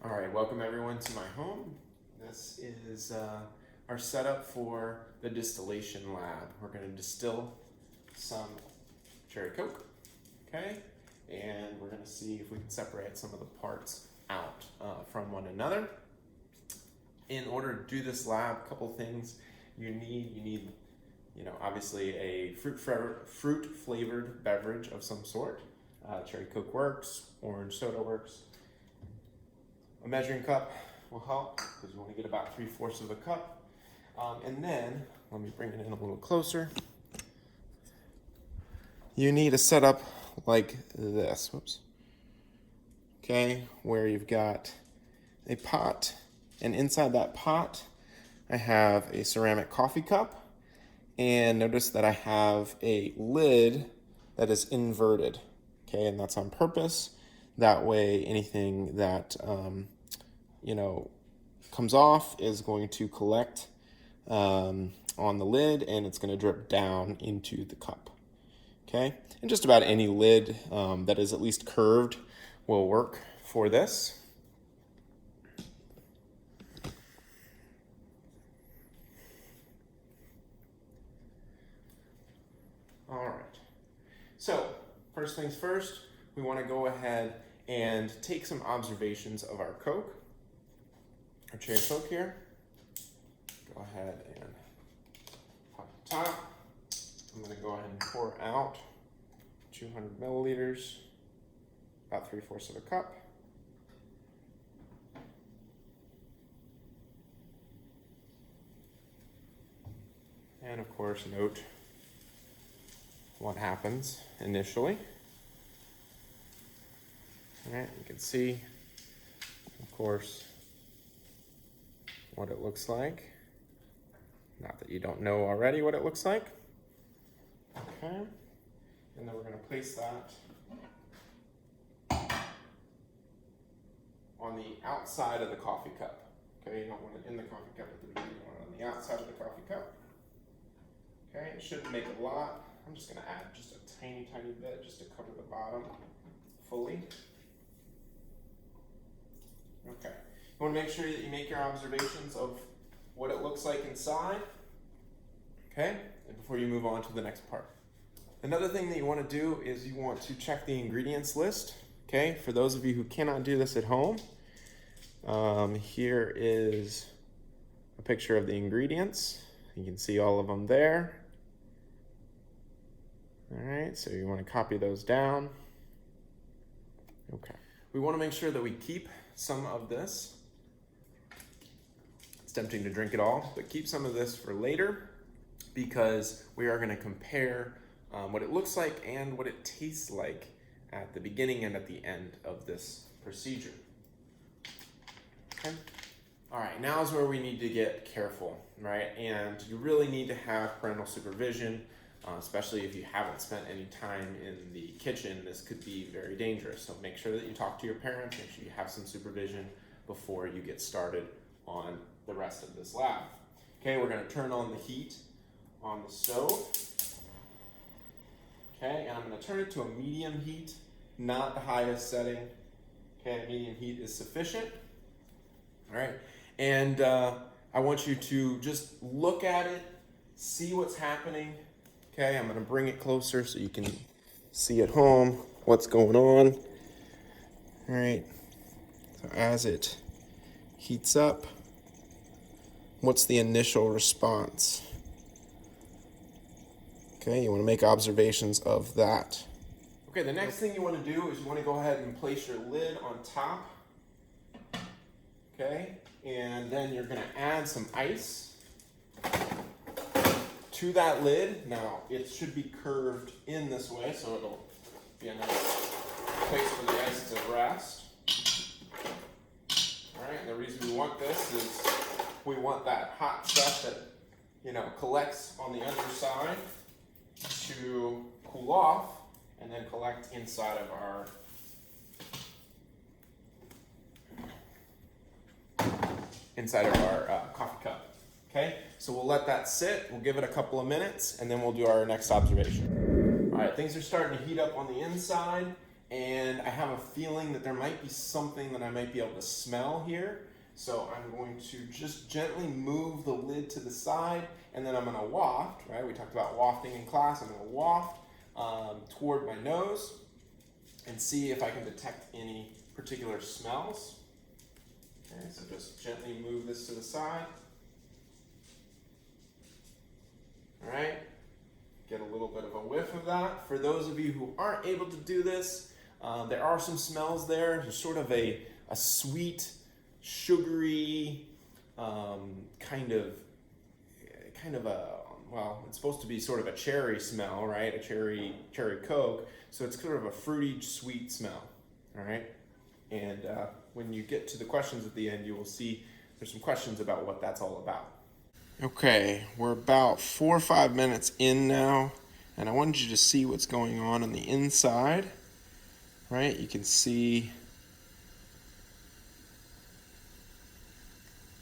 All right, welcome everyone to my home. This is our setup for the distillation lab. We're going to distill some cherry coke, okay? And we're going to see if we can separate some of the parts out from one another. In order to do this lab, a couple things you need, obviously a fruit flavored beverage of some sort. Cherry Coke works, orange soda works. A measuring cup will help because you want to get about 3/4 of a cup. And then, let me bring it in a little closer. You need a setup like this, whoops. Okay, where you've got a pot, and inside that pot, I have a ceramic coffee cup. And notice that I have a lid that is inverted, okay, and that's on purpose. That way, anything that comes off is going to collect on the lid, and it's going to drip down into the cup. Okay, and just about any lid that is at least curved will work for this. All right. So first things first, we want to go ahead and take some observations of our Coke, our cherry Coke here. Go ahead and pop the top. I'm going to go ahead and pour out 200 milliliters, about 3/4 of a cup. And of course, note what happens initially. All right, you can see, of course, what it looks like. Not that you don't know already what it looks like. Okay, and then we're going to place that on the outside of the coffee cup. Okay, you don't want it in the coffee cup at the beginning, you want it on the outside of the coffee cup. Okay, it shouldn't make a lot. I'm just going to add just a tiny bit just to cover the bottom fully. Okay, you want to make sure that you make your observations of what it looks like inside. Okay, and before you move on to the next part. Another thing that you want to do is you want to check the ingredients list. Okay, for those of you who cannot do this at home, here is a picture of the ingredients. You can see all of them there. All right, so you want to copy those down. Okay, we want to make sure that we keep some of this. It's tempting to drink it all, but keep some of this for later because we are going to compare what it looks like and what it tastes like at the beginning and at the end of this procedure. Okay. All right, now is where we need to get careful, right? And you really need to have parental supervision, especially if you haven't spent any time in the kitchen. This could be very dangerous. So make sure that you talk to your parents, make sure you have some supervision before you get started on the rest of this lab. Okay, we're going to turn on the heat on the stove. Okay, and I'm going to turn it to a medium heat, not the highest setting. Okay, medium heat is sufficient. All right, and I want you to just look at it, see what's happening. Okay, I'm going to bring it closer so you can see at home what's going on. All right, so as it heats up, what's the initial response? Okay, you want to make observations of that. Okay, the next thing you want to do is you want to go ahead and place your lid on top. Okay, and then you're going to add some ice to that lid. Now, it should be curved in this way, so it'll be a nice place for the ice to rest. All right, and the reason we want this is we want that hot stuff that, collects on the underside to cool off and then collect inside of our coffee cup. Okay, so we'll let that sit, we'll give it a couple of minutes, and then we'll do our next observation. All right, things are starting to heat up on the inside, and I have a feeling that there might be something that I might be able to smell here. So I'm going to just gently move the lid to the side, and then I'm going to waft, right? We talked about wafting in class. I'm going to waft toward my nose and see if I can detect any particular smells. Okay, so just gently move this to the side. All right, get a little bit of a whiff of that. For those of you who aren't able to do this, there are some smells there. There's sort of a sweet, sugary, kind of a, well, it's supposed to be sort of a cherry smell, right? A cherry Coke. So it's sort of a fruity, sweet smell, all right? And when you get to the questions at the end, you will see there's some questions about what that's all about. Okay, we're about 4 or 5 minutes in now, and I wanted you to see what's going on the inside, right? You can see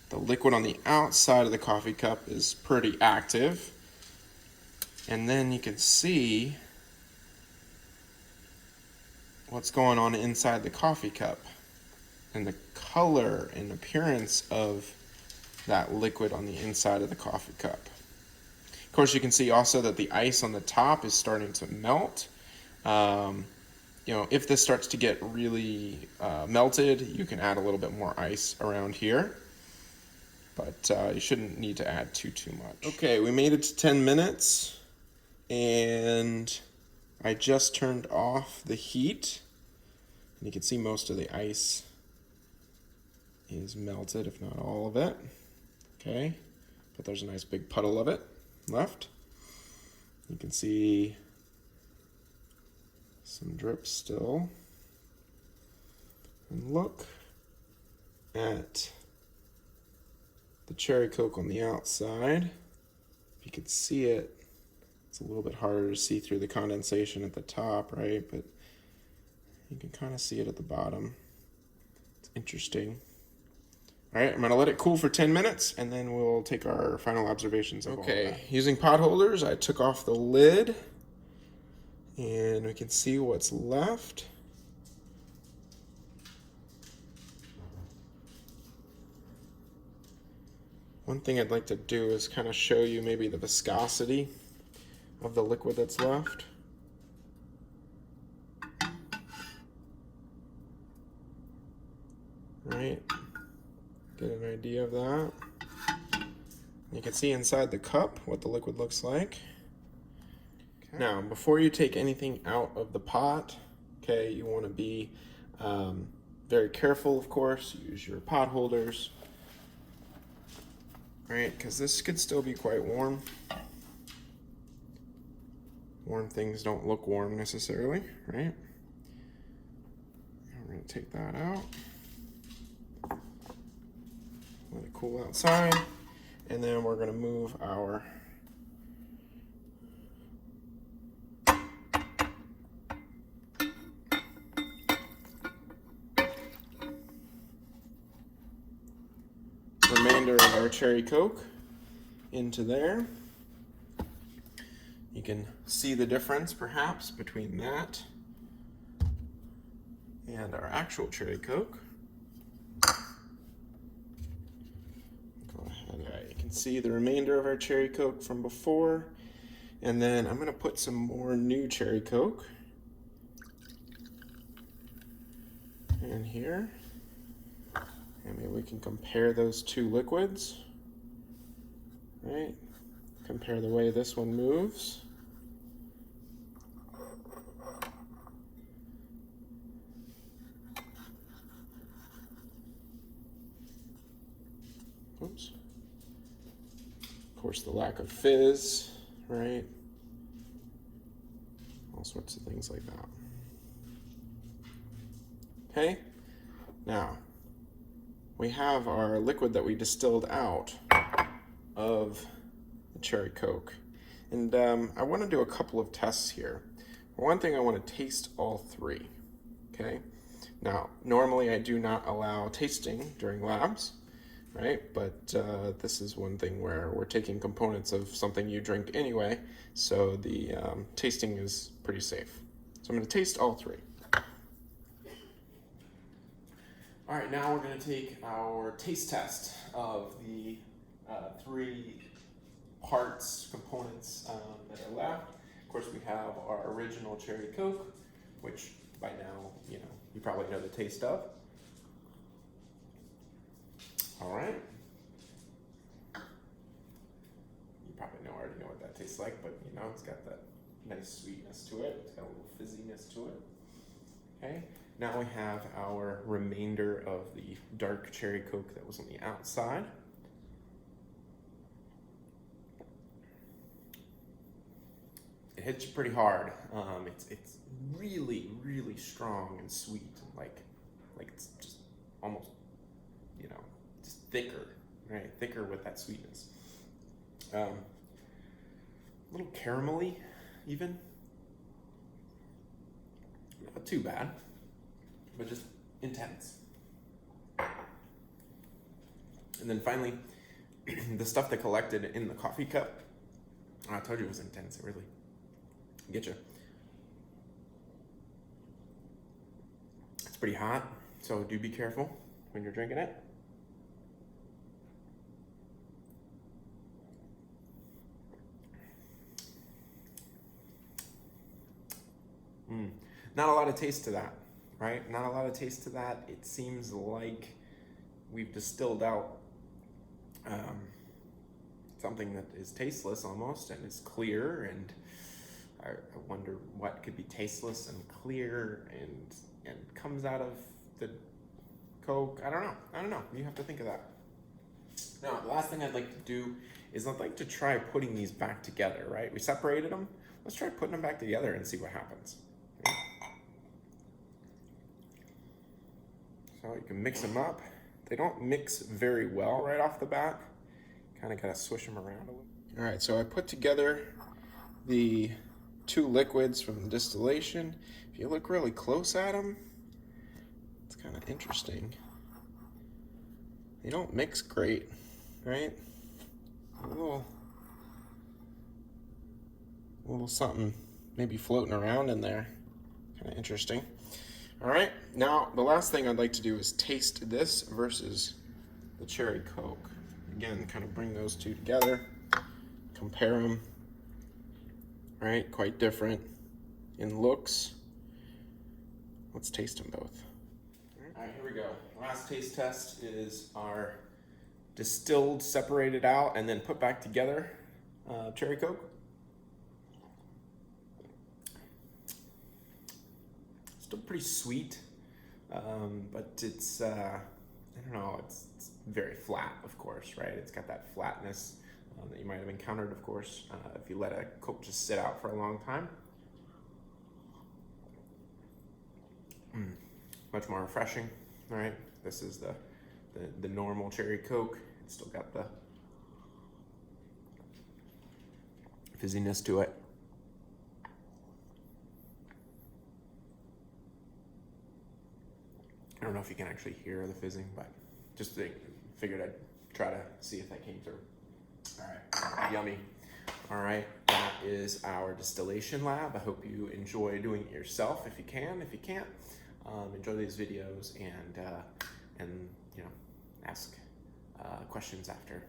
the liquid on the outside of the coffee cup is pretty active. And then you can see what's going on inside the coffee cup and the color and appearance of that liquid on the inside of the coffee cup. Of course, you can see also that the ice on the top is starting to melt. If this starts to get really melted, you can add a little bit more ice around here. But you shouldn't need to add too much. Okay, we made it to 10 minutes, and I just turned off the heat. And you can see most of the ice is melted, if not all of it. Okay, but there's a nice big puddle of it left. You can see some drips still. And look at the cherry Coke on the outside. If you could see it, it's a little bit harder to see through the condensation at the top, right? But you can kind of see it at the bottom. It's interesting. All right, I'm gonna let it cool for 10 minutes, and then we'll take our final observations of all of that. Using pot holders, I took off the lid, and we can see what's left. One thing I'd like to do is kind of show you maybe the viscosity of the liquid that's left. Right, get an idea of that. You can see inside the cup what the liquid looks like. Okay. Now, before you take anything out of the pot, okay, you want to be very careful, of course. Use your pot holders. Right, because this could still be quite warm. Warm things don't look warm necessarily, right? We're going to take that out. Let it cool outside. And then we're going to move our remainder of our cherry Coke into there. You can see the difference perhaps between that and our actual cherry Coke. Go ahead. Right, you can see the remainder of our cherry Coke from before, and then I'm going to put some more new cherry Coke in here. And maybe we can compare those two liquids, right? Compare the way this one moves. Oops. Of course, the lack of fizz, right? All sorts of things like that. Okay, now we have our liquid that we distilled out of the cherry Coke. And I want to do a couple of tests here. For one thing, I want to taste all three, okay? Now, normally I do not allow tasting during labs, right? But this is one thing where we're taking components of something you drink anyway, so the tasting is pretty safe. So I'm going to taste all three. All right, now we're gonna take our taste test of the 3 parts, components that are left. Of course, we have our original cherry Coke, which by now, you probably know the taste of. All right. You probably already know what that tastes like, but it's got that nice sweetness to it. It's got a little fizziness to it. Okay. Now we have our remainder of the dark cherry Coke that was on the outside. It hits you pretty hard. It's really, really strong and sweet, and like it's just almost, just thicker, right? Thicker with that sweetness. A little caramelly, even. Not too bad, but just intense. And then finally, the stuff that collected in the coffee cup. I told you it was intense. It really get you. It's pretty hot, so do be careful when you're drinking it. Not a lot of taste to that, right? Not a lot of taste to that. It seems like we've distilled out something that is tasteless almost, and is clear, and I wonder what could be tasteless and clear and comes out of the Coke. I don't know. You have to think of that. Now, the last thing I'd like to do is I'd like to try putting these back together, right? We separated them. Let's try putting them back together and see what happens. Okay. So you can mix them up. They don't mix very well right off the bat. Kind of gotta swish them around a little. All right, so I put together the 2 liquids from the distillation. If you look really close at them, it's kind of interesting. They don't mix great, right? A little something maybe floating around in there. Kind of interesting. All right, now the last thing I'd like to do is taste this versus the cherry Coke. Again, kind of bring those 2 together, compare them. Right, quite different in looks. Let's taste them both. All right, here we go. Last taste test is our distilled, separated out, and then put back together cherry Coke. Still pretty sweet, but it's, I don't know, it's very flat, of course, right? It's got that flatness that you might have encountered, of course, if you let a Coke just sit out for a long time. Much more refreshing, right? This is the normal cherry Coke. It's still got the fizziness to it. I don't know if you can actually hear the fizzing, but just figured I'd try to see if that came through. All right, yummy. All right, that is our distillation lab. I hope you enjoy doing it yourself if you can. If you can't, enjoy these videos and ask questions after.